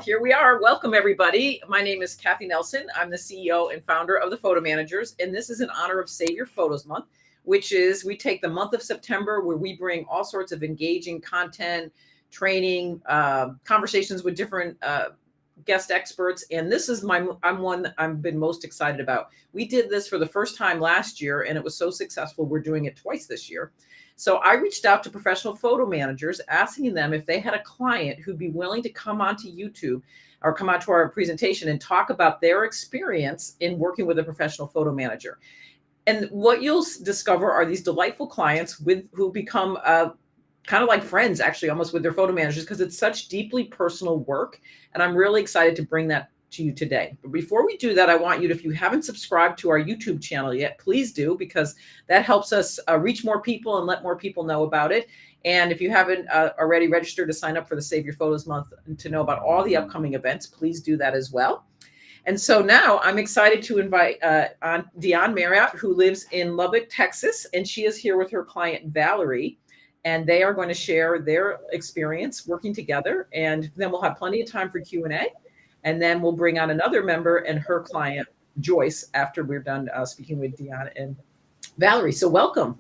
here we are. Welcome, everybody. My name is Kathy Nelson. I'm the CEO and founder of the Photo Managers, and this is in honor of Save Your Photos Month, which is we take the month of September where we bring all sorts of engaging content, training, conversations with different guest experts. And this is I'm one that I've been most excited about. We did this for the first time last year, and it was so successful. We're doing it twice this year. So I reached out to professional photo managers, asking them if they had a client who'd be willing to come onto YouTube or come onto our presentation and talk about their experience in working with a professional photo manager. And what you'll discover are these delightful clients who become kind of like friends, actually, almost with their photo managers, because it's such deeply personal work. And I'm really excited to bring that to you today. But before we do that, I want you to, if you haven't subscribed to our YouTube channel yet, please do, because that helps us reach more people and let more people know about it. And if you haven't already registered to sign up for the Save Your Photos Month and to know about all the upcoming events, please do that as well. And so now I'm excited to invite on Dion Marriott, who lives in Lubbock, Texas, and she is here with her client, Valerie. And they are going to share their experience working together. And then we'll have plenty of time for Q&A. And then we'll bring on another member and her client, Joyce, after we're done speaking with Dion and Valerie. So welcome.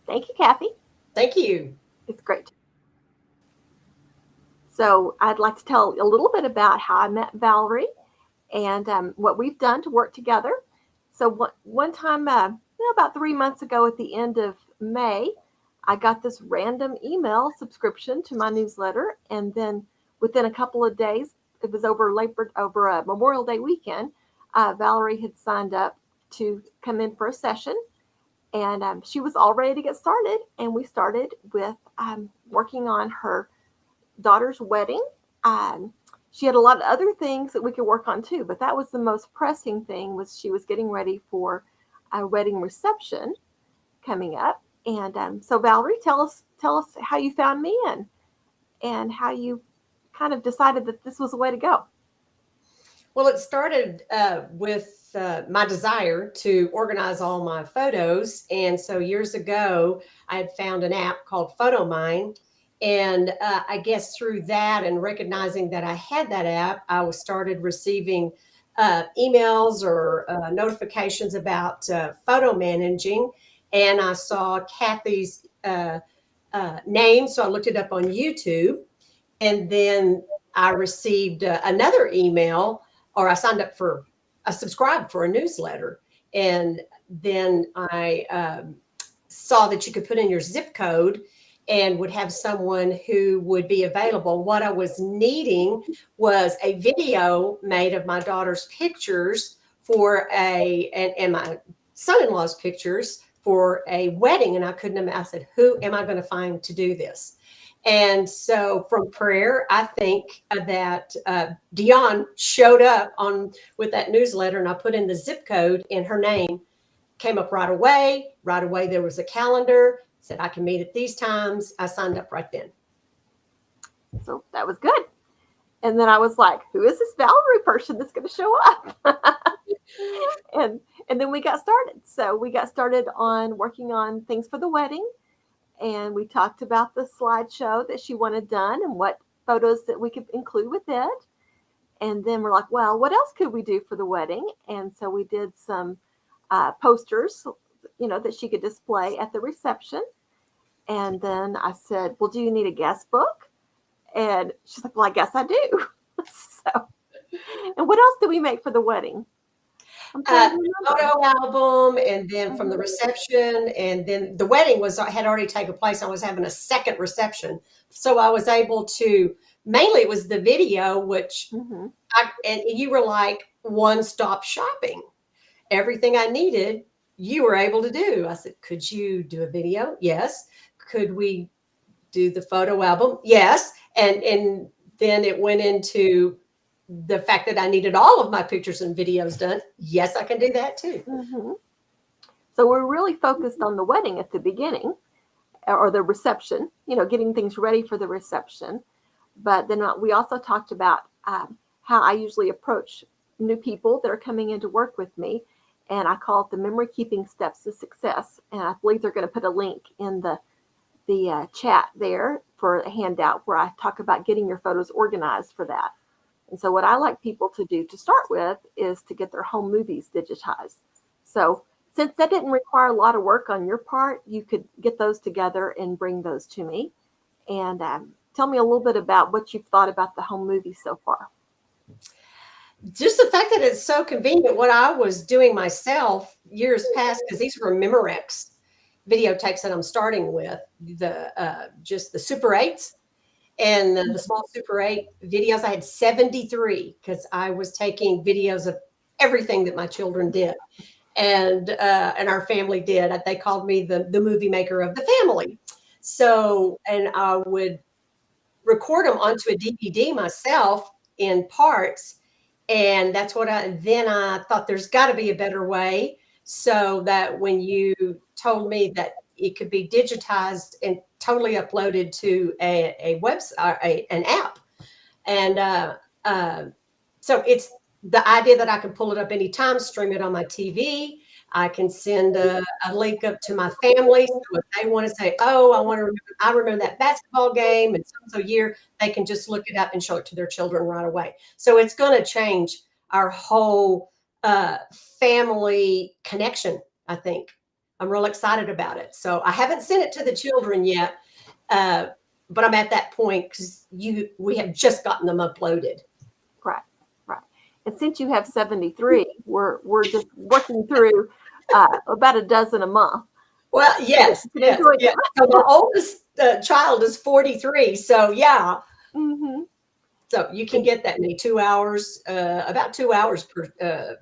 Thank you, Kathy. Thank you. It's great. So I'd like to tell a little bit about how I met Valerie and what we've done to work together. So one time, about 3 months ago at the end of May, I got this random email subscription to my newsletter. And then within a couple of days, it was over Memorial Day weekend, Valerie had signed up to come in for a session. And she was all ready to get started. And we started with working on her daughter's wedding. She had a lot of other things that we could work on too, but that was the most pressing thing. Was she was getting ready for a wedding reception coming up. And so Valerie, tell us how you found me and how you kind of decided that this was the way to go. Well, it started with my desire to organize all my photos. And so years ago, I had found an app called PhotoMine. And I guess through that and recognizing that I had that app, I started receiving emails or notifications about photo managing. And I saw Kathy's name. So I looked it up on YouTube. And then I received another email, or I subscribed for a newsletter. And then I saw that you could put in your zip code and would have someone who would be available. What I was needing was a video made of my daughter's pictures and my son-in-law's pictures for a wedding. And I said, who am I going to find to do this? And so from prayer, I think that Dion showed up with that newsletter, and I put in the zip code, and her name came up right away. Right away, there was a calendar, said I can meet at these times. I signed up right then. So that was good. And then I was like, who is this Valerie person that's going to show up? and then we got started. So we got started on working on things for the wedding. And we talked about the slideshow that she wanted done and what photos that we could include with it. And then we're like, well, what else could we do for the wedding? And so we did some posters, that she could display at the reception. And then I said, well, do you need a guest book? And she's like, well, I guess I do. So, and what else did we make for the wedding? Photo album, and then from the reception, and then the wedding had already taken place. I was having a second reception, so I was able to. Mainly, it was the video, which and you were like one-stop shopping. Everything I needed, you were able to do. I said, could you do a video? Yes. Could we do the photo album? Yes. And then it went into the fact that I needed all of my pictures and videos done. Yes, I can do that too. Mm-hmm. So we're really focused on the wedding at the beginning, or the reception, getting things ready for the reception. But then we also talked about how I usually approach new people that are coming in to work with me. And I call it the memory keeping steps to success. And I believe they're going to put a link in the chat there for a handout where I talk about getting your photos organized for that. And so what I like people to do to start with is to get their home movies digitized. So since that didn't require a lot of work on your part, you could get those together and bring those to me. And tell me a little bit about what you've thought about the home movies so far. Just the fact that it's so convenient. What I was doing myself years past, because these were Memorex videotapes that I'm starting with, the just the Super 8s and the small Super 8 videos. I had 73 because I was taking videos of everything that my children did and our family did. They called me the movie maker of the family. So, and I would record them onto a DVD myself in parts. And that's what then I thought there's got to be a better way, so that when you told me that it could be digitized and totally uploaded to a website, an app. And so it's the idea that I can pull it up anytime, stream it on my TV. I can send a link up to my family. So if they want to say, oh, I remember that basketball game and so year, they can just look it up and show it to their children right away. So it's going to change our whole family connection, I think. I'm real excited about it. So I haven't sent it to the children yet, but I'm at that point because we have just gotten them uploaded. Right, right. And since you have 73, we're just working through about a dozen a month. Well, yes. So my oldest child is 43. So yeah. Mm-hmm. So you can get that in 2 hours, about 2 hours per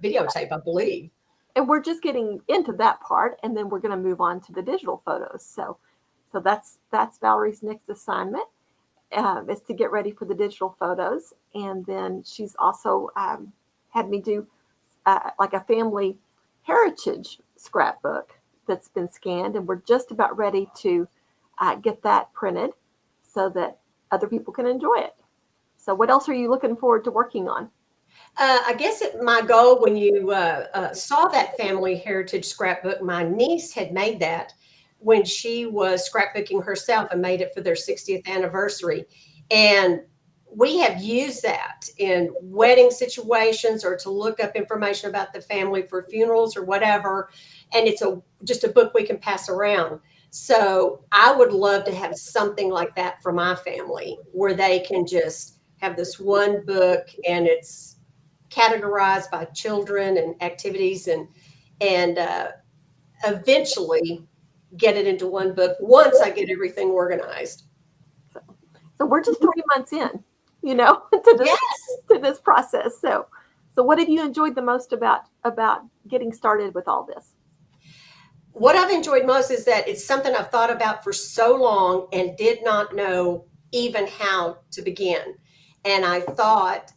videotape, I believe. And we're just getting into that part, and then we're going to move on to the digital photos. So that's Valerie's next assignment, is to get ready for the digital photos. And then she's also had me do like a family heritage scrapbook that's been scanned, and we're just about ready to get that printed so that other people can enjoy it. So what else are you looking forward to working on? I guess my goal when you saw that family heritage scrapbook, my niece had made that when she was scrapbooking herself and made it for their 60th anniversary. And we have used that in wedding situations or to look up information about the family for funerals or whatever. And it's just a book we can pass around. So I would love to have something like that for my family where they can just have this one book and it's categorized by children and activities and eventually get it into one book once I get everything organized. So we're just 3 months in, to this process. So what have you enjoyed the most about getting started with all this? What I've enjoyed most is that it's something I've thought about for so long and did not know even how to begin. And I thought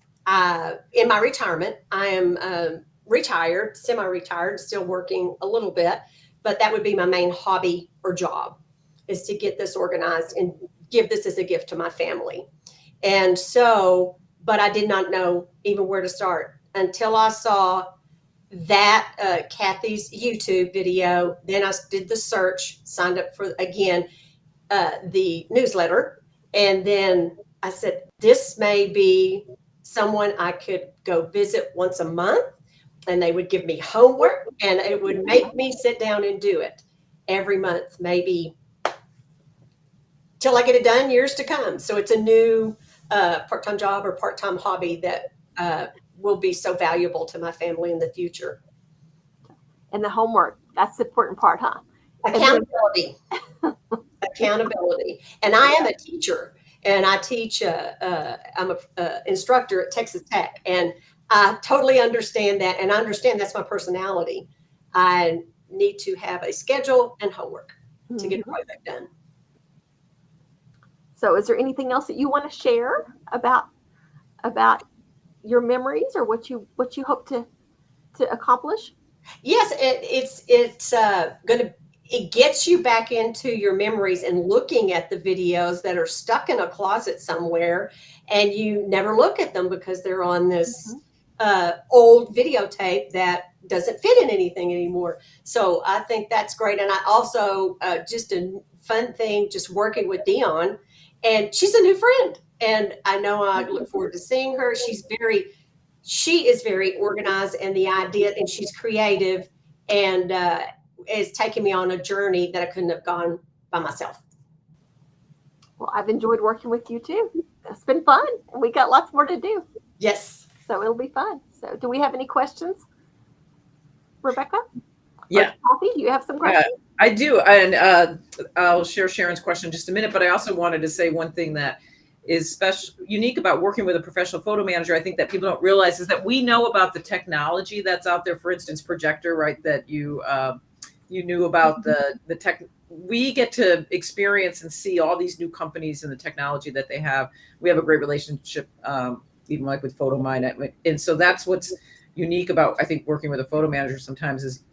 in my retirement, I am retired, semi-retired, still working a little bit, but that would be my main hobby or job, is to get this organized and give this as a gift to my family. And so, but I did not know even where to start until I saw that Kathy's YouTube video. Then I did the search, signed up for, again, the newsletter. And then I said, this may be someone I could go visit once a month, and they would give me homework and it would make me sit down and do it every month, maybe till I get it done years to come. So it's a new part-time job or part-time hobby that will be so valuable to my family in the future. And the homework, that's the important part, huh? Accountability. Accountability. And I am a teacher, and I teach, I'm an instructor at Texas Tech, and I totally understand that, and I understand that's my personality. I need to have a schedule and homework to get a project done. So is there anything else that you want to share about your memories or what you hope to accomplish? Yes, it's going to, it gets you back into your memories and looking at the videos that are stuck in a closet somewhere, and you never look at them because they're on this old videotape that doesn't fit in anything anymore. So I think that's great. And I also, just a fun thing just working with Dion, and she's a new friend. And I know I look forward to seeing her. She is very organized, and the idea, and she's creative, and is taking me on a journey that I couldn't have gone by myself. Well, I've enjoyed working with you too. It's been fun, and we got lots more to do. Yes. So it'll be fun. So, do we have any questions, Rebecca? Yeah. Kathy, do you have some questions? I do. And I'll share Sharon's question in just a minute, but I also wanted to say one thing that is unique about working with a professional photo manager. I think that people don't realize is that we know about the technology that's out there. For instance, projector, right? That you knew about the tech. We get to experience and see all these new companies and the technology that they have. We have a great relationship, even like with PhotoMine, and so that's what's unique about, I think, working with a photo manager sometimes is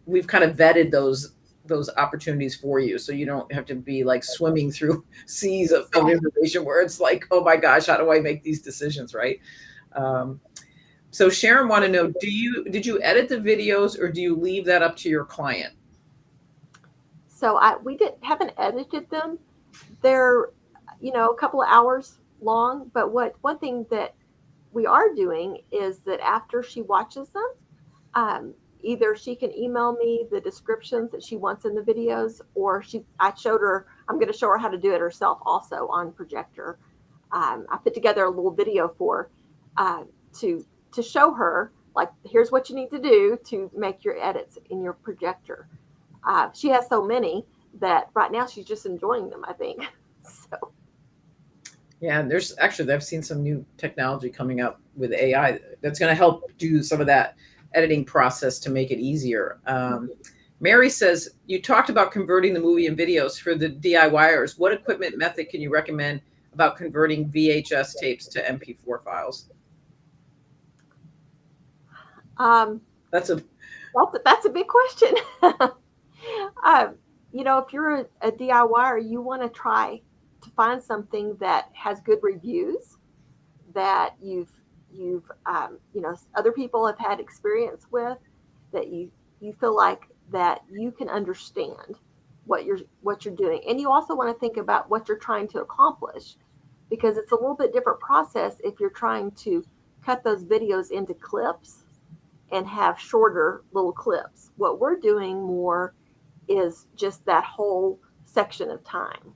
we've kind of vetted those opportunities for you, so you don't have to be like swimming through seas of information where it's like, oh my gosh, how do I make these decisions, right? So Sharon want to know, did you edit the videos, or do you leave that up to your client? So we haven't edited them. They're, a couple of hours long. But one thing that we are doing is that after she watches them, either she can email me the descriptions that she wants in the videos, or I'm going to show her how to do it herself also on projector. I put together a little video for to show her, like, here's what you need to do to make your edits in your projector. She has so many that right now she's just enjoying them, I think. So. Yeah, and I've seen some new technology coming up with AI that's going to help do some of that editing process to make it easier. Mary says, you talked about converting the movie and videos for the DIYers. What equipment method can you recommend about converting VHS tapes to MP4 files? That's a big question. If you're a DIYer, you want to try to find something that has good reviews, that you've other people have had experience with, that you feel like that you can understand what you're doing. And you also want to think about what you're trying to accomplish, because it's a little bit different process if you're trying to cut those videos into clips and have shorter little clips. What we're doing more is just that whole section of time.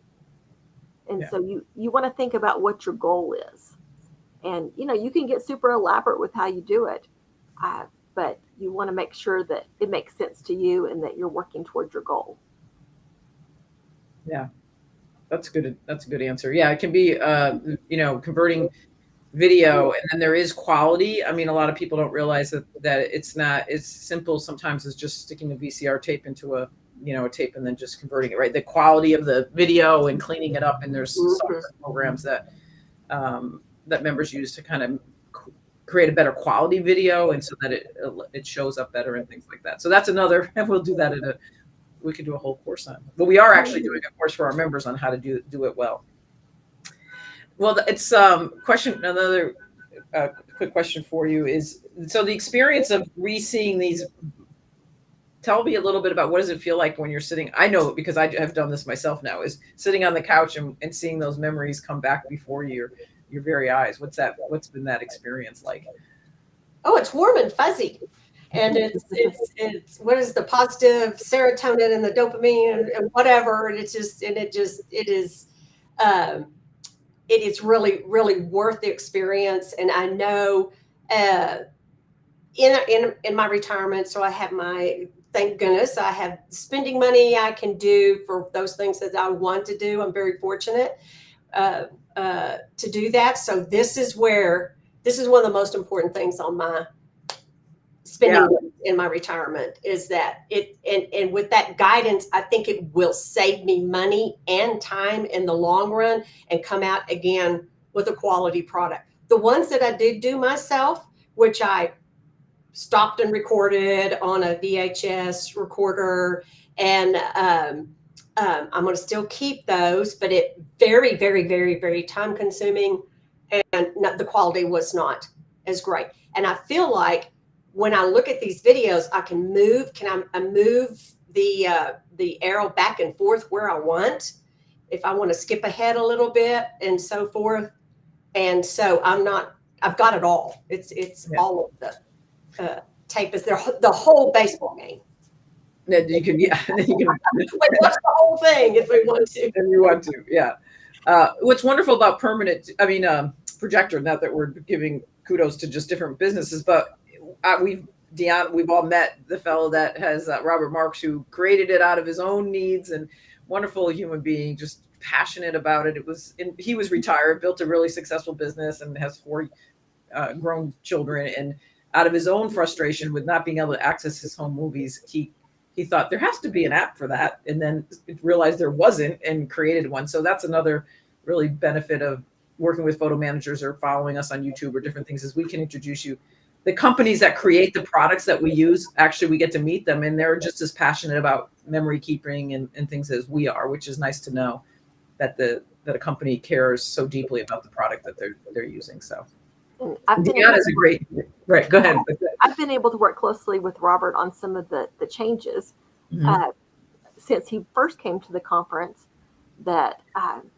And so you want to think about what your goal is. And, you can get super elaborate with how you do it, but you want to make sure that it makes sense to you and that you're working towards your goal. Yeah, that's good. That's a good answer. Yeah, it can be, converting video, and then there is quality. I mean, a lot of people don't realize that it's not as simple sometimes as just sticking a VCR tape into a tape and then just converting it, right? The quality of the video and cleaning it up, and there's software programs that that members use to kind of create a better quality video, and so that it shows up better and things like that. So that's another, and we'll do that we could do a whole course on. But we are actually doing a course for our members on how to do it well. Well, it's another quick question for you is, so the experience of re-seeing these, tell me a little bit about what does it feel like when you're sitting, I know because I have done this myself now, is sitting on the couch and seeing those memories come back before your very eyes. What's been that experience like? Oh, it's warm and fuzzy. And it's what is the positive serotonin and the dopamine and whatever. And it is really, really worth the experience. And I know in my retirement, so I have thank goodness, I have spending money I can do for those things that I want to do. I'm very fortunate to do that. So this is one of the most important things on my spending in my retirement, is that and with that guidance, I think it will save me money and time in the long run and come out again with a quality product. The ones that I did do myself, which I stopped and recorded on a VHS recorder, and I'm going to still keep those, but it very, very, very, very time consuming, and the quality was not as great. And I feel like when I look at these videos, I can move the arrow back and forth where I want, if I want to skip ahead a little bit and so forth. And so I've got it all. It's all of the tape is there, the whole baseball game. Then you can, yeah, then you can Like watch the whole thing if we want to. if you want to, yeah. What's wonderful about projector, not that we're giving kudos to just different businesses, but we've all met the fellow that has Robert Marks, who created it out of his own needs, and wonderful human being, just passionate about it. He was retired, built a really successful business, and has 4 grown children. And out of his own frustration with not being able to access his home movies, he thought there has to be an app for that, and then realized there wasn't and created one. So that's another really benefit of working with photo managers or following us on YouTube or different things, is we can introduce you. The companies that create the products that we use, actually we get to meet them, and they're just as passionate about memory keeping and things as we are, which is nice to know that a company cares so deeply about the product that they're using. So Deanna is a great, right, go ahead. I've been able to work closely with Robert on some of the changes since he first came to the conference, that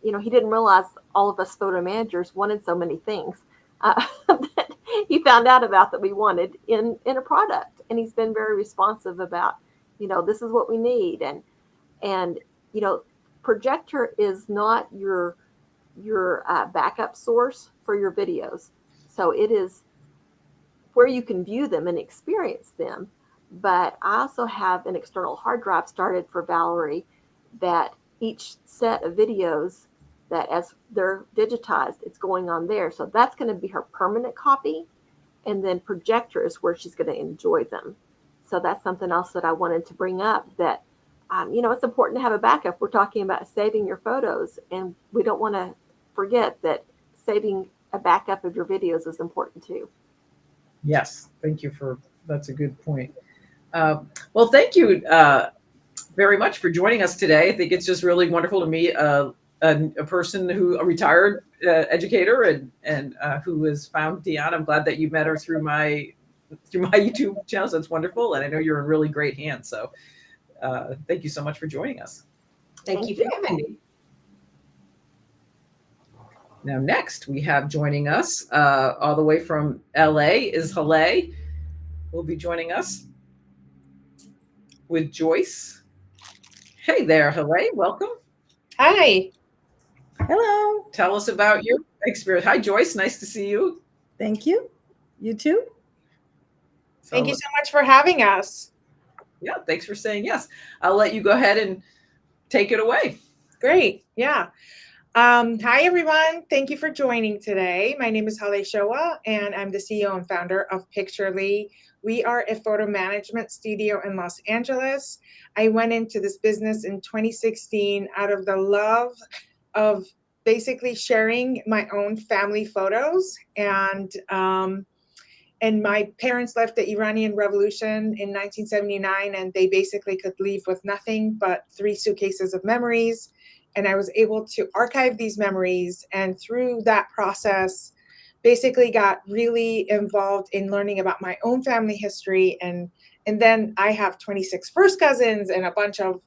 he didn't realize all of us photo managers wanted so many things that he found out about that we wanted in a product. And he's been very responsive about, this is what we need. And projector is not your backup source for your videos. So it is where you can view them and experience them. But I also have an external hard drive started for Valerie, that each set of videos, that as they're digitized, it's going on there. So that's going to be her permanent copy. And then projector is where she's going to enjoy them. So that's something else that I wanted to bring up, that, it's important to have a backup. We're talking about saving your photos, and we don't want to forget that saving a backup of your videos is important too. Yes, thank you that's a good point. Well, thank you very much for joining us today. I think it's just really wonderful to meet a person a retired educator and who has found Deanna. I'm glad that you met her through my YouTube channel. So that's wonderful, and I know you're in really great hands. So thank you so much for joining us. Thank you for having me. Now, next we have joining us all the way from LA is Haley. Will be joining us with Joyce. Hey there, Haley. Welcome. Hi. Hello. Tell us about your experience. Hi, Joyce. Nice to see you. Thank you. You too. Thank you so much for having us. Yeah, thanks for saying yes. I'll let you go ahead and take it away. Great. Yeah. Hi, everyone. Thank you for joining today. My name is Haley Showa, and I'm the CEO and founder of Picturely. We are a photo management studio in Los Angeles. I went into this business in 2016 out of the love of basically sharing my own family photos. And my parents left the Iranian Revolution in 1979, and they basically could leave with nothing but 3 suitcases of memories. And I was able to archive these memories, and through that process, basically got really involved in learning about my own family history. And then I have 26 first cousins and a bunch of,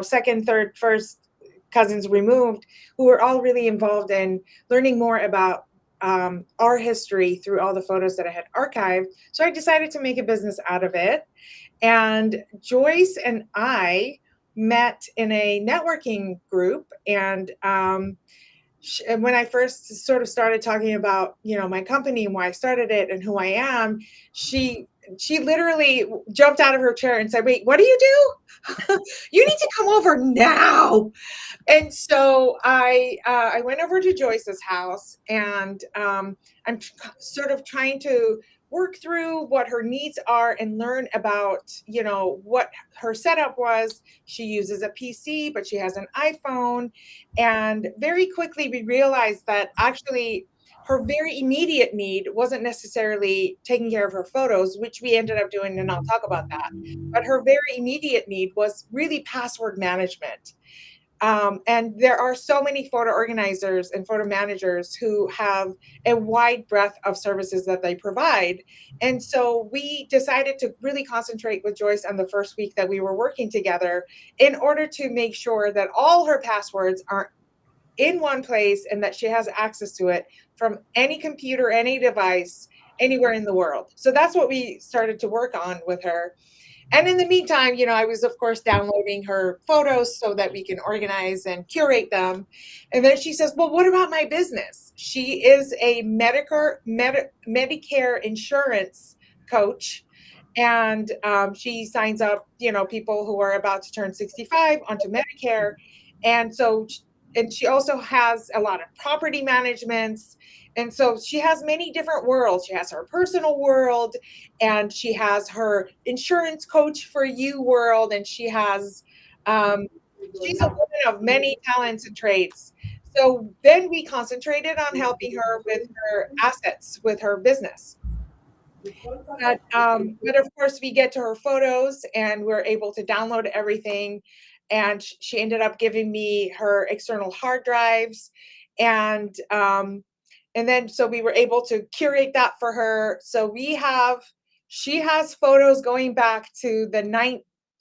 second, third, first cousins removed, who are all really involved in learning more about our history through all the photos that I had archived. So I decided to make a business out of it. And Joyce and I met in a networking group. And when I first sort of started talking about, my company and why I started it and who I am, she literally jumped out of her chair and said, "Wait, what do you do? You need to come over now." And so I went over to Joyce's house, and I'm sort of trying to work through what her needs are and learn about, what her setup was. She uses a PC, but she has an iPhone. And very quickly we realized that actually her very immediate need wasn't necessarily taking care of her photos, which we ended up doing, and I'll talk about that. But her very immediate need was really password management. And there are so many photo organizers and photo managers who have a wide breadth of services that they provide. And so we decided to really concentrate with Joyce on the first week that we were working together in order to make sure that all her passwords are in one place and that she has access to it from any computer, any device, anywhere in the world. So that's what we started to work on with her. And in the meantime, I was, of course, downloading her photos so that we can organize and curate them. And then she says, well, what about my business? She is a Medicare insurance coach. And she signs up, people who are about to turn 65 onto Medicare. And so, and she also has a lot of property managements. And so she has many different worlds. She has her personal world, and she has her insurance coach for you world, and she has she's a woman of many talents and traits. So then we concentrated on helping her with her assets, with her business. But of course, we get to her photos and we're able to download everything. And she ended up giving me her external hard drives, and then so we were able to curate that for her. So she has photos going back to the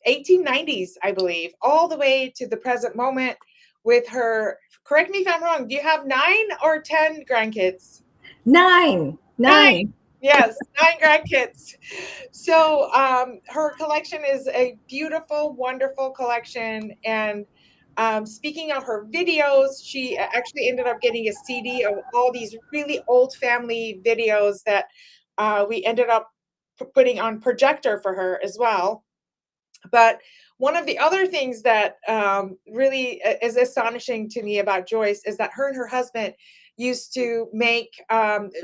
1890s, I believe, all the way to the present moment with her. Correct me if I'm wrong. Do you have 9 or 10 grandkids? Nine. Yes, 9 grandkids. So her collection is a beautiful, wonderful collection. And speaking of her videos, she actually ended up getting a CD of all these really old family videos that we ended up putting on projector for her as well. But one of the other things that really is astonishing to me about Joyce is that her and her husband used to make,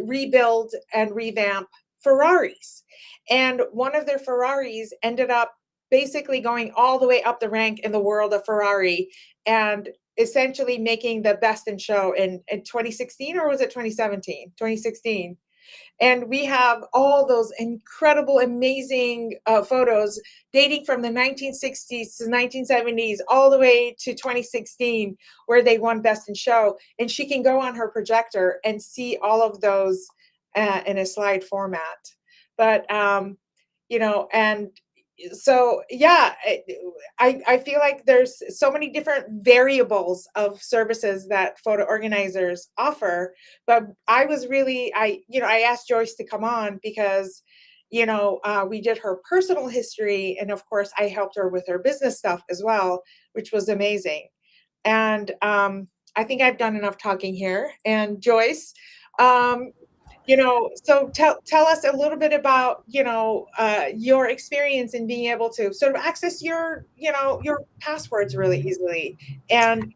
rebuild and revamp Ferraris. And one of their Ferraris ended up basically going all the way up the rank in the world of Ferrari and essentially making the best in show in 2016, or was it 2017? 2016. And we have all those incredible, amazing photos dating from the 1960s to 1970s, all the way to 2016, where they won Best in Show. And she can go on her projector and see all of those in a slide format. But, and so, yeah, I feel like there's so many different variables of services that photo organizers offer. But I asked Joyce to come on because, we did her personal history. And of course, I helped her with her business stuff as well, which was amazing. And I think I've done enough talking here. And Joyce, so tell us a little bit about, your experience in being able to sort of access your passwords really easily. And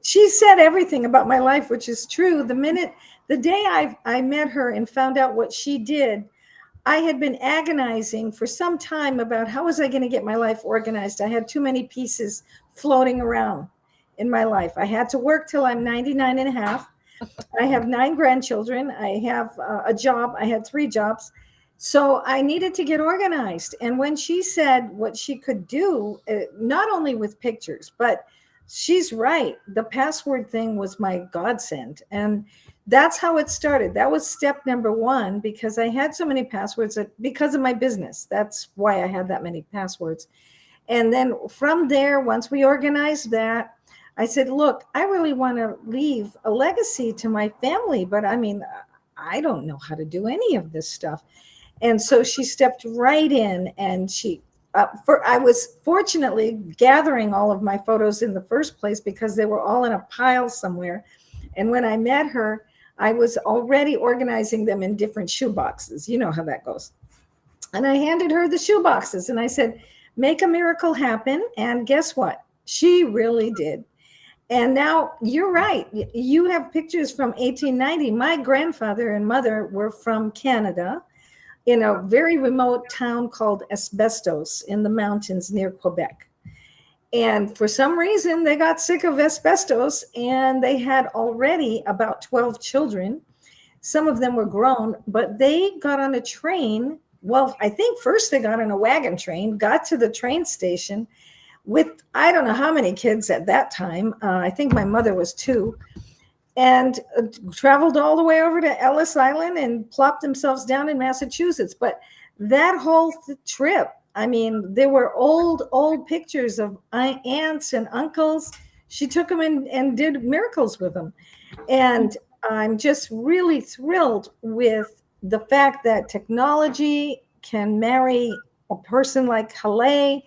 She said everything about my life, which is true. The day I met her and found out what she did, I had been agonizing for some time about how was I going to get my life organized. I had too many pieces floating around in my life. I had to work till I'm 99 and a half. I have 9 grandchildren. I have a job. I had 3 jobs. So I needed to get organized. And when she said what she could do, not only with pictures, but she's right. The password thing was my godsend. And that's how it started. That was step number 1, because I had so many passwords because of my business. That's why I had that many passwords. And then from there, once we organized that, I said, look, I really want to leave a legacy to my family, but I don't know how to do any of this stuff. And so she stepped right in, and I was fortunately gathering all of my photos in the first place because they were all in a pile somewhere. And when I met her, I was already organizing them in different shoe boxes. You know how that goes. And I handed her the shoe boxes and I said, make a miracle happen. And guess what? She really did. And now you're right. You have pictures from 1890. My grandfather and mother were from Canada in a very remote town called Asbestos in the mountains near Quebec. And for some reason, they got sick of asbestos, and they had already about 12 children. Some of them were grown, but they got on a train. Well, I think first they got on a wagon train, got to the train station, with, I don't know how many kids at that time. I think my mother was 2, and traveled all the way over to Ellis Island and plopped themselves down in Massachusetts. But that whole trip, I mean, there were old pictures of aunts and uncles. She took them and did miracles with them. And I'm just really thrilled with the fact that technology can marry a person like Haleh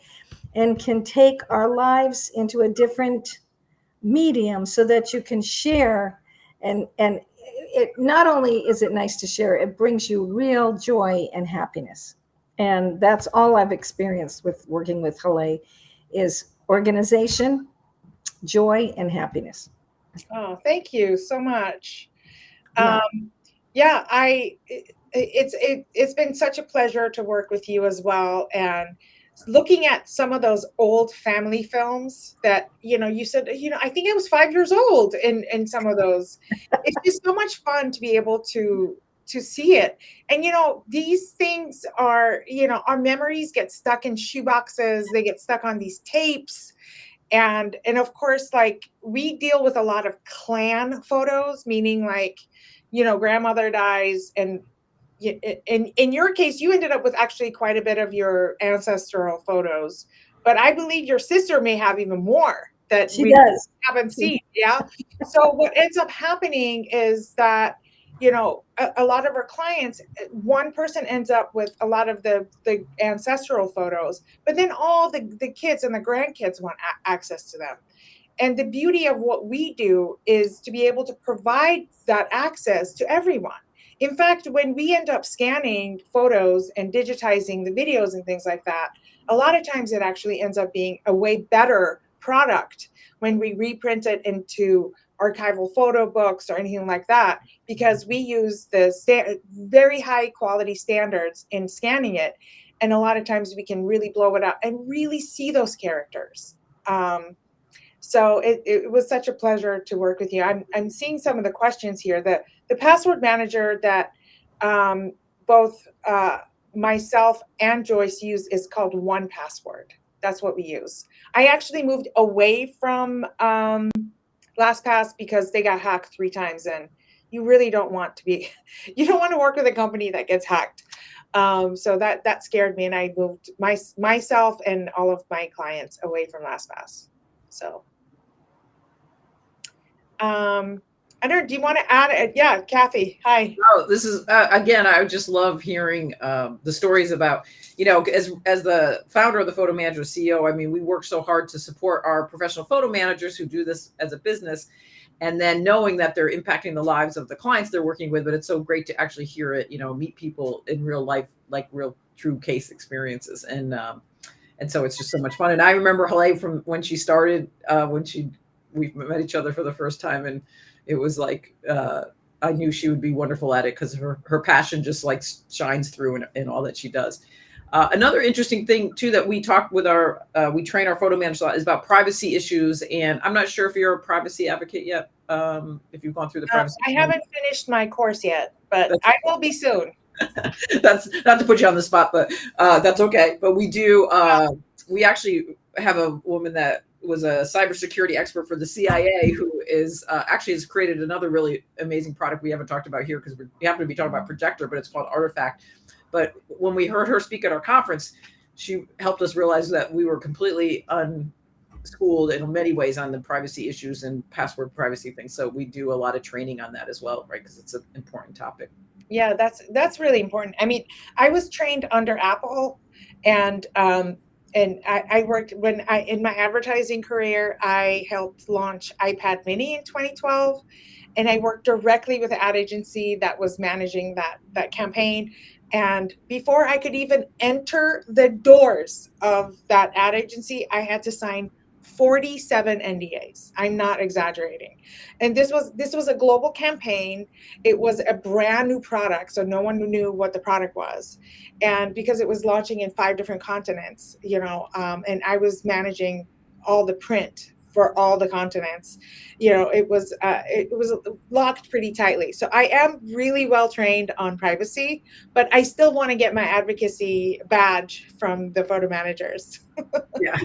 and can take our lives into a different medium so that you can share. And it not only is it nice to share, it brings you real joy and happiness. And that's all I've experienced with working with Haleh is organization, joy, and happiness. Oh, thank you so much. Yeah. Yeah, it's been such a pleasure to work with you as well. And looking at some of those old family films that, you said, I think I was 5 years old in some of those. It's just so much fun to be able to see it. And, these things are, our memories get stuck in shoeboxes. They get stuck on these tapes. And of course, like, we deal with a lot of clan photos, meaning like, grandmother dies, and in your case, you ended up with actually quite a bit of your ancestral photos, but I believe your sister may have even more that She we does. haven't seen. Yeah. So what ends up happening is that, a lot of our clients, one person ends up with a lot of the ancestral photos, but then all the kids and the grandkids want access to them. And the beauty of what we do is to be able to provide that access to everyone. In fact, when we end up scanning photos and digitizing the videos and things like that, a lot of times it actually ends up being a way better product when we reprint it into archival photo books or anything like that, because we use the very high quality standards in scanning it. And a lot of times we can really blow it up and really see those characters. So it was such a pleasure to work with you. I'm seeing some of the questions here. The password manager that both myself and Joyce use is called 1Password. That's what we use. I actually moved away from LastPass because they got hacked 3 times, and you really don't want to work with a company that gets hacked. So that scared me, and I moved myself and all of my clients away from LastPass. So, I don't know, do you want to add it? Yeah, Kathy, hi. Oh, this is again, I just love hearing the stories about, as the founder of the Photo Manager CEO, I mean, we work so hard to support our professional photo managers who do this as a business, and then knowing that they're impacting the lives of the clients they're working with. But it's so great to actually hear it, meet people in real life, like real true case experiences. And so it's just so much fun. And I remember Haleh from when she started, we met each other for the first time, and it was like, I knew she would be wonderful at it because her passion just like shines through in all that she does. Another interesting thing too that we talk with we train our photo managers a lot is about privacy issues. And I'm not sure if you're a privacy advocate yet, if you've gone through the privacy. I haven't finished my course yet, but I will be soon. That's not to put you on the spot, but that's okay. But we do, we actually have a woman that was a cybersecurity expert for the CIA who is actually has created another really amazing product we haven't talked about here because we happen to be talking about Projector, but it's called Artifact. But when we heard her speak at our conference, she helped us realize that we were completely unschooled in many ways on the privacy issues and password privacy things. So we do a lot of training on that as well, right? Because it's an important topic. Yeah, that's really important. I mean, I was trained under Apple, and I worked in my advertising career. I helped launch iPad Mini in 2012, and I worked directly with the ad agency that was managing that campaign. And before I could even enter the doors of that ad agency, I had to sign 47 NDAs. I'm not exaggerating. And this was a global campaign. It was a brand new product, so no one knew what the product was. And because it was launching in 5 different continents, and I was managing all the print for all the continents. It was locked pretty tightly. So I am really well trained on privacy, but I still want to get my advocacy badge from the photo managers. Yeah,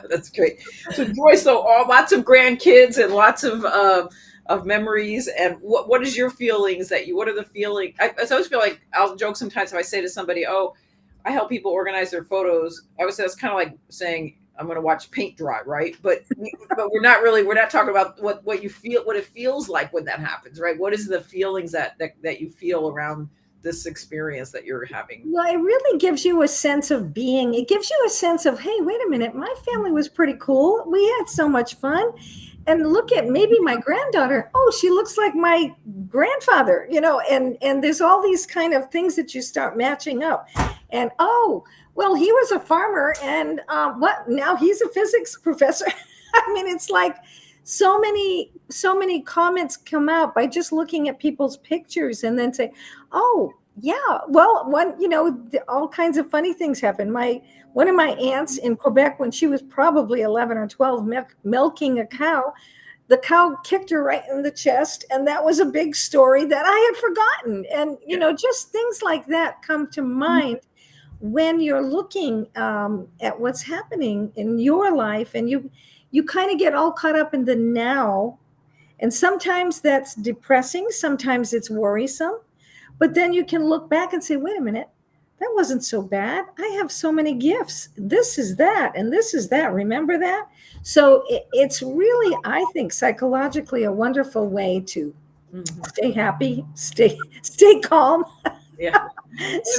that's great. So Joyce, so lots of grandkids and lots of memories. And what is your feelings what are the feeling? I always feel like I'll joke sometimes if I say to somebody, "Oh, I help people organize their photos." I always say that's kind of like saying I'm going to watch paint dry, right? But we're not talking about what you feel, what it feels like when that happens, right? What is the feelings that you feel around this experience that you're having? Well, it really gives you a sense of being. It gives you a sense of, hey, wait a minute, my family was pretty cool. We had so much fun. And look at maybe my granddaughter. Oh, she looks like my grandfather, and there's all these kind of things that you start matching up. And oh, well, he was a farmer, and what now he's a physics professor. I mean, it's like so many comments come out by just looking at people's pictures and then say, oh yeah, well, all kinds of funny things happen. One of my aunts in Quebec, when she was probably 11 or 12, milking a cow, the cow kicked her right in the chest, and that was a big story that I had forgotten. And just things like that come to mind when you're looking at what's happening in your life, and you kind of get all caught up in the now. And sometimes that's depressing, sometimes it's worrisome, but then you can look back and say, wait a minute, that wasn't so bad. I have so many gifts. This is that, and this is that. Remember that? So it's really, I think, psychologically a wonderful way to stay happy, stay calm. Yeah.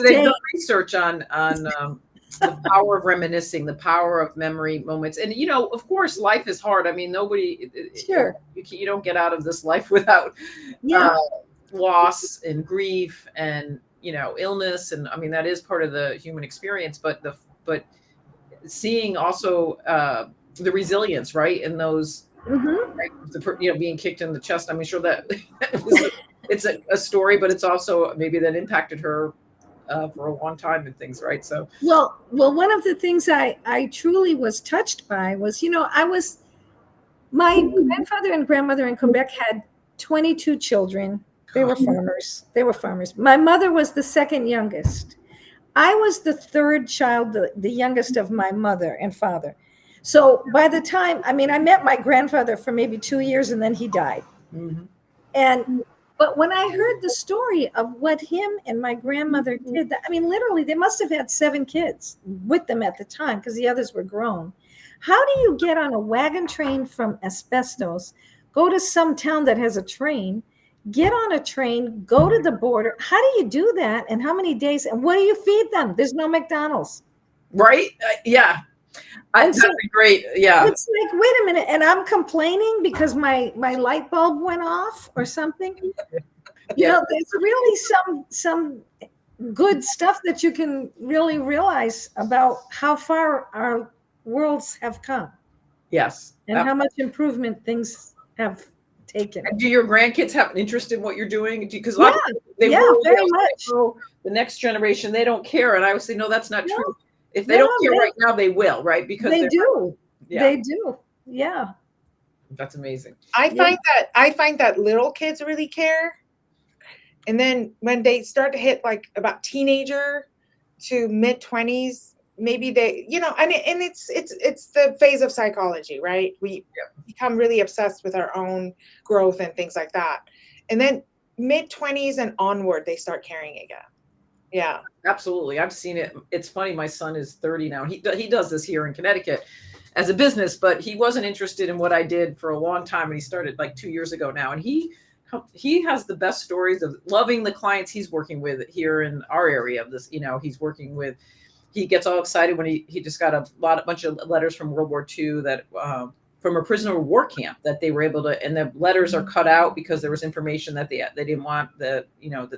They've done research on the power of reminiscing, the power of memory moments. And, of course, life is hard. I mean, nobody, Sure. You don't get out of this life without loss and grief and, illness. And I mean, that is part of the human experience, but seeing also the resilience, right? In those, right, being kicked in the chest. I mean, sure that it's a story, but it's also maybe that impacted her for a long time and things, right? So well, one of the things I truly was touched by was, my grandfather and grandmother in Quebec had 22 children. They were farmers. My mother was the second youngest. I was the third child, the youngest of my mother and father. So by the time, I met my grandfather for maybe 2 years, and then he died. But when I heard the story of what him and my grandmother did, literally, they must have had 7 kids with them at the time because the others were grown. How do you get on a wagon train from Asbestos, go to some town that has a train, get on a train, go to the border? How do you do that? And how many days? And what do you feed them? There's no McDonald's. Right? Yeah. That'd be great. Yeah. It's like, wait a minute. And I'm complaining because my light bulb went off or something. There's really some good stuff that you can really realize about how far our worlds have come. Yes. And how much improvement things have taken. And do your grandkids have an interest in what you're doing? Because very much. The next generation, they don't care. And I would say, no, that's not true. If they don't care right now, they will, right? Because they do. They do. Yeah. That's amazing. I find that little kids really care. And then when they start to hit like about teenager to mid-20s, maybe they, and it's the phase of psychology, right? We become really obsessed with our own growth and things like that. And then mid-20s and onward, they start caring again. Yeah, absolutely. I've seen it. It's funny. My son is 30 now. He does this here in Connecticut as a business, but he wasn't interested in what I did for a long time. And he started like 2 years ago now. And he has the best stories of loving the clients he's working with here in our area of this, he's working with. He gets all excited when he just got a bunch of letters from World War II that from a prisoner of war camp that they were able to, and the letters are cut out because there was information that they didn't want that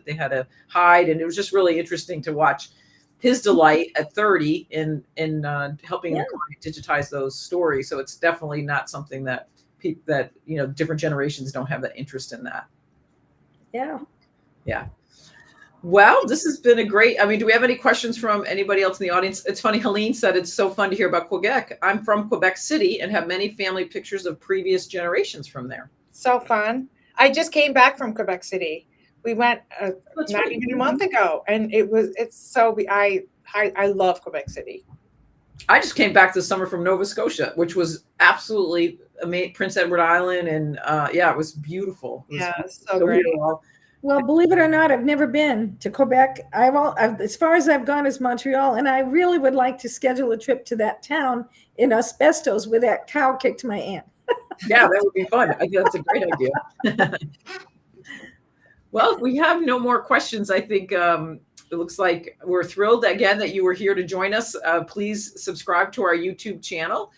they had to hide. And it was just really interesting to watch his delight at 30 in helping the client digitize those stories. So it's definitely not something that different generations don't have that interest in that. Yeah. Yeah. Well, this has been a great. I mean, do we have any questions from anybody else in the audience? It's funny. Helene said it's so fun to hear about Quebec. I'm from Quebec City and have many family pictures of previous generations from there. So fun. I just came back from Quebec City. We went That's not right. even a month ago, and it's so. I love Quebec City. I just came back this summer from Nova Scotia, which was absolutely amazing. Prince Edward Island, and yeah, it was beautiful. It was Yeah, beautiful. so great. Well, believe it or not, I've never been to Quebec. As far as I've gone is Montreal, and I really would like to schedule a trip to that town in asbestos where that cow kicked my aunt. Yeah, that would be fun. I think that's a great idea. Well, if we have no more questions, I think it looks like we're thrilled again that you were here to join us. Please subscribe to our YouTube channel.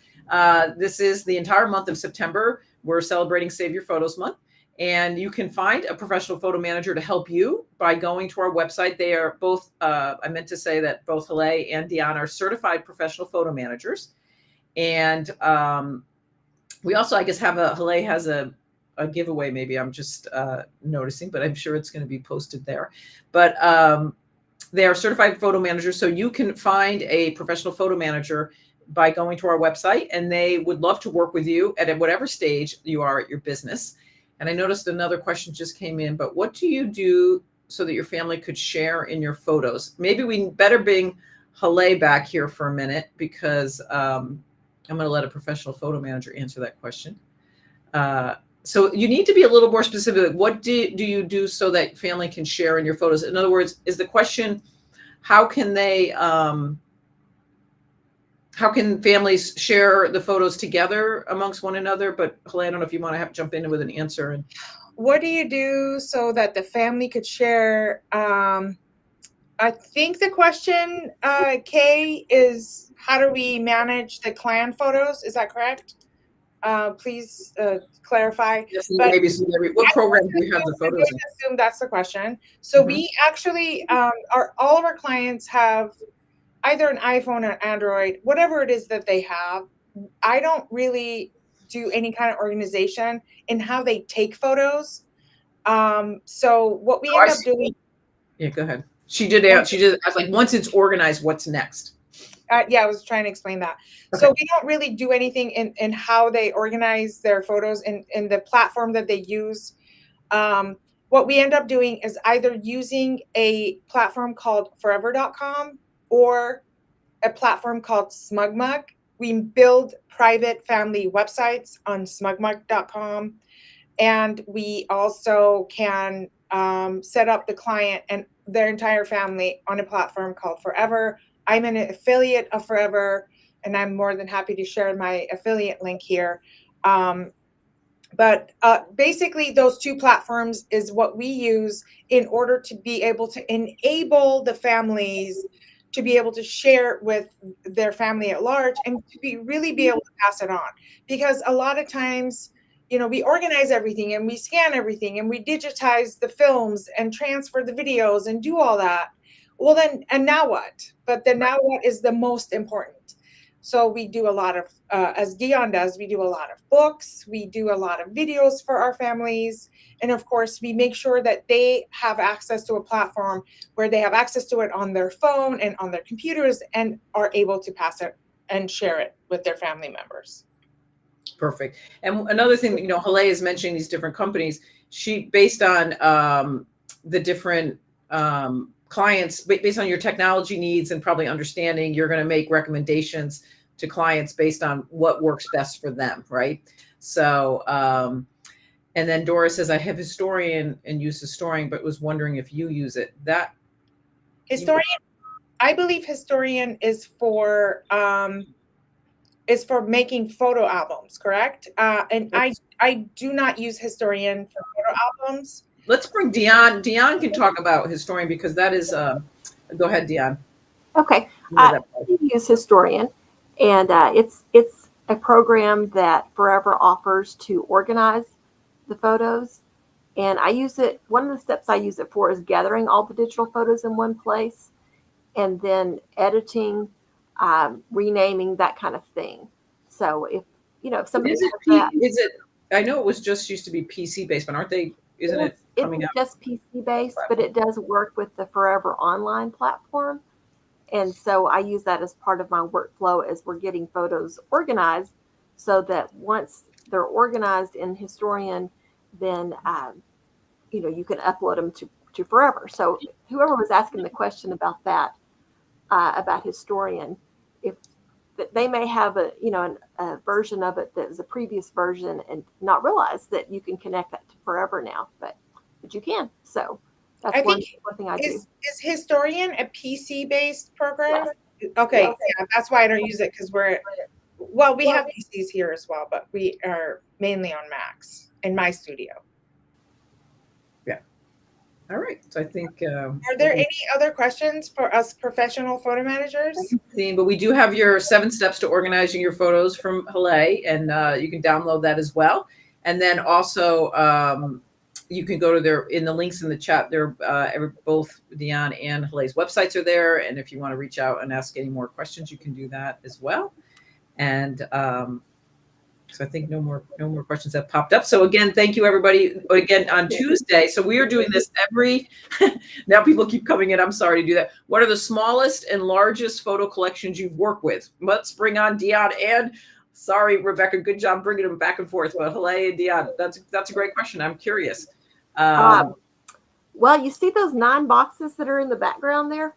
This is the entire month of September. We're celebrating Save Your Photos Month. And you can find a professional photo manager to help you by going to our website. They are both, I meant to say that both Hele and Dion are certified professional photo managers. And we also, I guess, Hele has a giveaway. Maybe I'm just noticing, but I'm sure it's going to be posted there. But they are certified photo managers. So you can find a professional photo manager by going to our website, and they would love to work with you at whatever stage you are at your business. And I noticed another question just came in, but what do you do so that your family could share in your photos? Maybe we better bring Hele back here for a minute, because I'm going to let a professional photo manager answer that question. So you need to be a little more specific. What do you do so that family can share in your photos? In other words, is the question, how can they, how can families share the photos together amongst one another? But Hele, I don't know if you want to jump in with an answer. And what do you do so that the family could share? I think the question, Kay, is how do we manage the clan photos? Is that correct? Please clarify. yes, But maybe what program do you have the I'm photos going in? to assume that's the question. So we actually, all of our clients have either an iPhone or Android, whatever it is that they have. I don't really do any kind of organization in how they take photos. So what we end up doing. Yeah, go ahead. She did ask like, once it's organized, what's next? Yeah, I was trying to explain that. Okay. So we don't really do anything in how they organize their photos in the platform that they use. What we end up doing is either using a platform called forever.com or a platform called SmugMug. We build private family websites on smugmug.com. And we also can set up the client and their entire family on a platform called Forever. I'm an affiliate of Forever, and I'm more than happy to share my affiliate link here. But basically, those two platforms is what we use in order to be able to enable the families to be able to share with their family at large and to really be able to pass it on. Because a lot of times, we organize everything and we scan everything and we digitize the films and transfer the videos and do all that. Well, then, and now what? But the now what is the most important. So we do a lot of, as Dion does, we do a lot of books, we do a lot of videos for our families. And of course, we make sure that they have access to a platform where they have access to it on their phone and on their computers and are able to pass it and share it with their family members. Perfect. And another thing, Hele is mentioning these different companies. She, based on the different clients, based on your technology needs and probably understanding, you're going to make recommendations to clients based on what works best for them, right? So, and then Dora says, I have Historian and use Historian, but was wondering if you use it. That Historian, I believe Historian is for making photo albums, correct? And I do not use Historian for photo albums. Let's bring Dion. Dion can talk about Historian because that is, go ahead, Dion. Okay. I use Historian, and it's a program that Forever offers to organize the photos. And I use it, one of the steps I use it for is gathering all the digital photos in one place and then editing, renaming, that kind of thing. So if somebody is it, I know it was just used to be PC based, but aren't they isn't it coming It's out? just PC based, but it does work with the Forever Online platform. And so I use that as part of my workflow as we're getting photos organized, so that once they're organized in Historian, then you can upload them to Forever. So whoever was asking the question about that, about Historian, if they may have a version of it that was a previous version and not realize that you can connect that to Forever now, but you can. So that's I one think thing I do. is Historian a PC based program? Yes. Okay, Yes. yeah, that's why I don't use it because we have PCs here as well, but we are mainly on Macs in my studio. All right. So I think. Are there any other questions for us professional photo managers? But we do have your 7 steps to organizing your photos from Halei, and you can download that as well. And then also you can go to in the links in the chat. There, both Dion and Halei's websites are there. And if you want to reach out and ask any more questions, you can do that as well. And so I think no more questions have popped up. So again, thank you everybody again on Tuesday. So we are doing this now people keep coming in. I'm sorry to do that. What are the smallest and largest photo collections you've worked with? Let's bring on Dion and sorry, Rebecca, good job bringing them back and forth. But Halei and Dion, that's a great question. I'm curious. Well, you see those 9 boxes that are in the background there?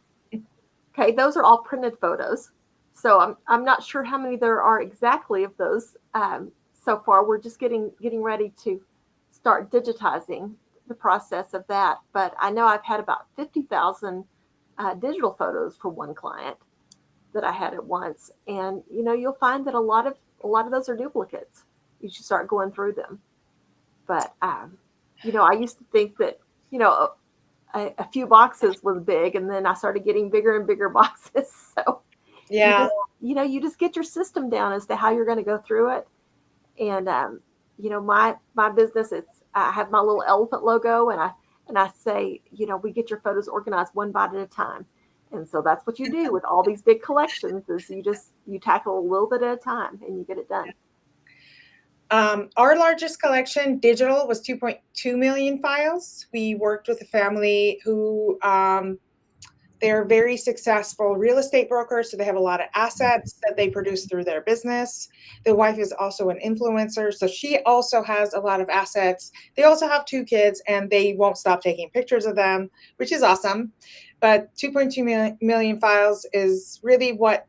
Okay, those are all printed photos. So I'm not sure how many there are exactly of those so far. We're just getting ready to start digitizing the process of that. But I know I've had about 50,000 digital photos for one client that I had at once. And you'll find that a lot of those are duplicates. You should start going through them. But I used to think that a few boxes was big, and then I started getting bigger and bigger boxes. So Yeah. you just get your system down as to how you're going to go through it. And my business, I have my little elephant logo, and I say, we get your photos organized one bite at a time. And so that's what you do with all these big collections, is you tackle a little bit at a time and you get it done. Our largest collection digital was 2.2 million files. We worked with a family who they're very successful real estate brokers, so they have a lot of assets that they produce through their business. The wife is also an influencer, so she also has a lot of assets. They also have 2 kids, and they won't stop taking pictures of them, which is awesome. But 2.2 million files is really what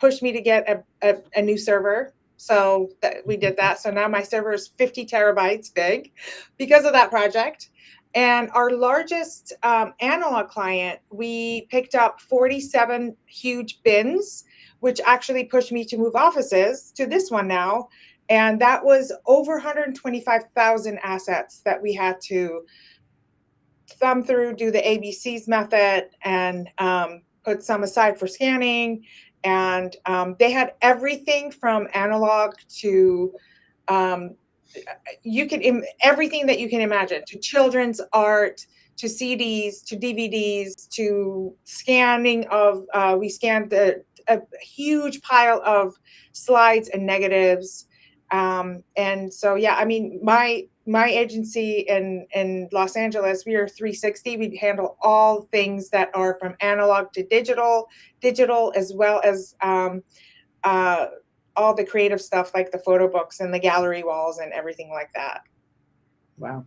pushed me to get a new server. So we did that. So now my server is 50 terabytes big because of that project. And our largest analog client, we picked up 47 huge bins, which actually pushed me to move offices to this one now. And that was over 125,000 assets that we had to thumb through, do the ABCs method, and put some aside for scanning. And they had everything from analog to everything that you can imagine, to children's art, to CDs, to DVDs, to scanning of, we scanned a huge pile of slides and negatives. And so, yeah, I mean, my agency in Los Angeles, we are 360. We handle all things that are from analog to digital, as well as all the creative stuff like the photo books and the gallery walls and everything like that. Wow.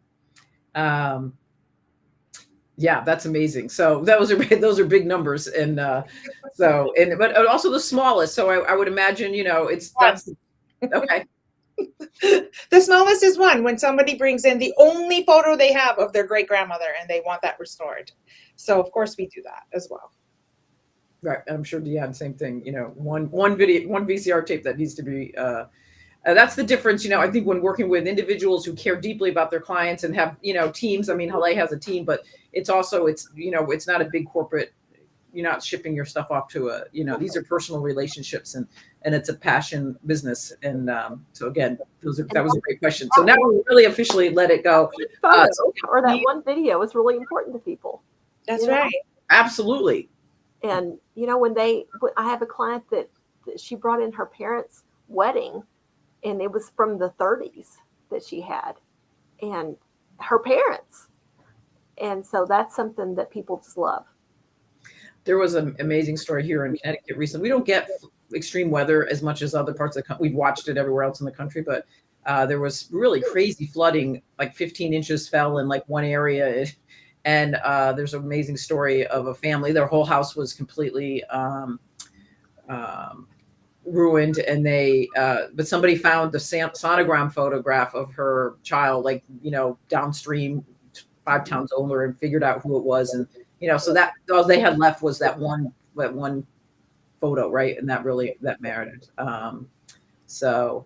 Yeah, that's amazing. So those are big numbers. And but also the smallest. So I would imagine, that's okay. The smallest is 1 when somebody brings in the only photo they have of their great grandmother and they want that restored. So of course we do that as well. Right. I'm sure Dion, same thing, one VCR tape that needs to be, that's the difference, I think when working with individuals who care deeply about their clients and have, teams. I mean, Halei has a team, but it's also, it's not a big corporate, you're not shipping your stuff off to these are personal relationships, and it's a passion business. And so again, that was a great question. So now we really officially let it go. Or that one video is really important to people. That's right. Absolutely. And I have a client that she brought in her parents' wedding, and it was from the 30s that she had. And her parents. And so that's something that people just love. There was an amazing story here in Connecticut recently. We don't get extreme weather as much as other parts of the country. We've watched it everywhere else in the country, but there was really crazy flooding, like 15 inches fell in like one area. And there's an amazing story of a family. Their whole house was completely ruined, and but somebody found the sonogram photograph of her child, like, downstream 5 towns over, and figured out who it was. And, so that all they had left was that one photo, right? And that mattered. So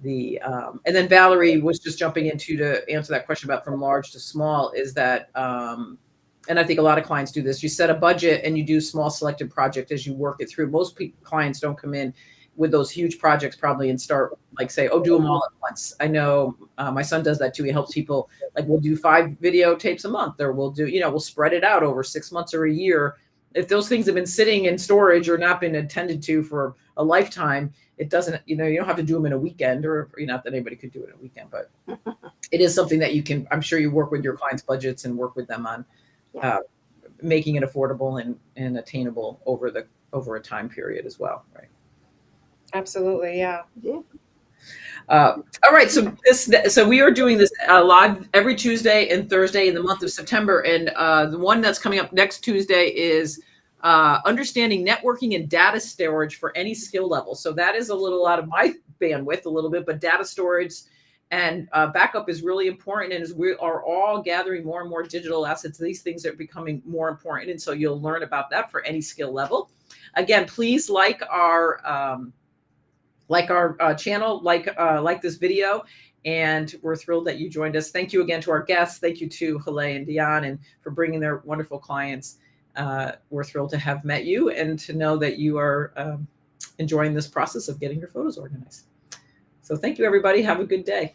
and then Valerie was just jumping into to answer that question about from large to small, is that, and I think a lot of clients do this. You set a budget and you do small selected project as you work it through. Most clients don't come in with those huge projects probably and start say, oh, do them all at once. I know my son does that too. He helps people, like, we'll do 5 videotapes a month, or we'll do, we'll spread it out over 6 months or a year. If those things have been sitting in storage or not been attended to for a lifetime, it doesn't, you don't have to do them in a weekend, or not that anybody could do it in a weekend, but it is something that you can, I'm sure you work with your clients' budgets and work with them on making it affordable and attainable over a time period as well, right? Absolutely, yeah. All right, so we are doing this live every Tuesday and Thursday in the month of September, and the one that's coming up next Tuesday is understanding networking and data storage for any skill level. So that is a little out of my bandwidth a little bit, but data storage and backup is really important. And as we are all gathering more and more digital assets, these things are becoming more important. And so you'll learn about that for any skill level. Again, please like our channel, like this video, and we're thrilled that you joined us. Thank you again to our guests. Thank you to Hale and Dion, and for bringing their wonderful clients. We're thrilled to have met you and to know that you are enjoying this process of getting your photos organized. So thank you, everybody. Have a good day.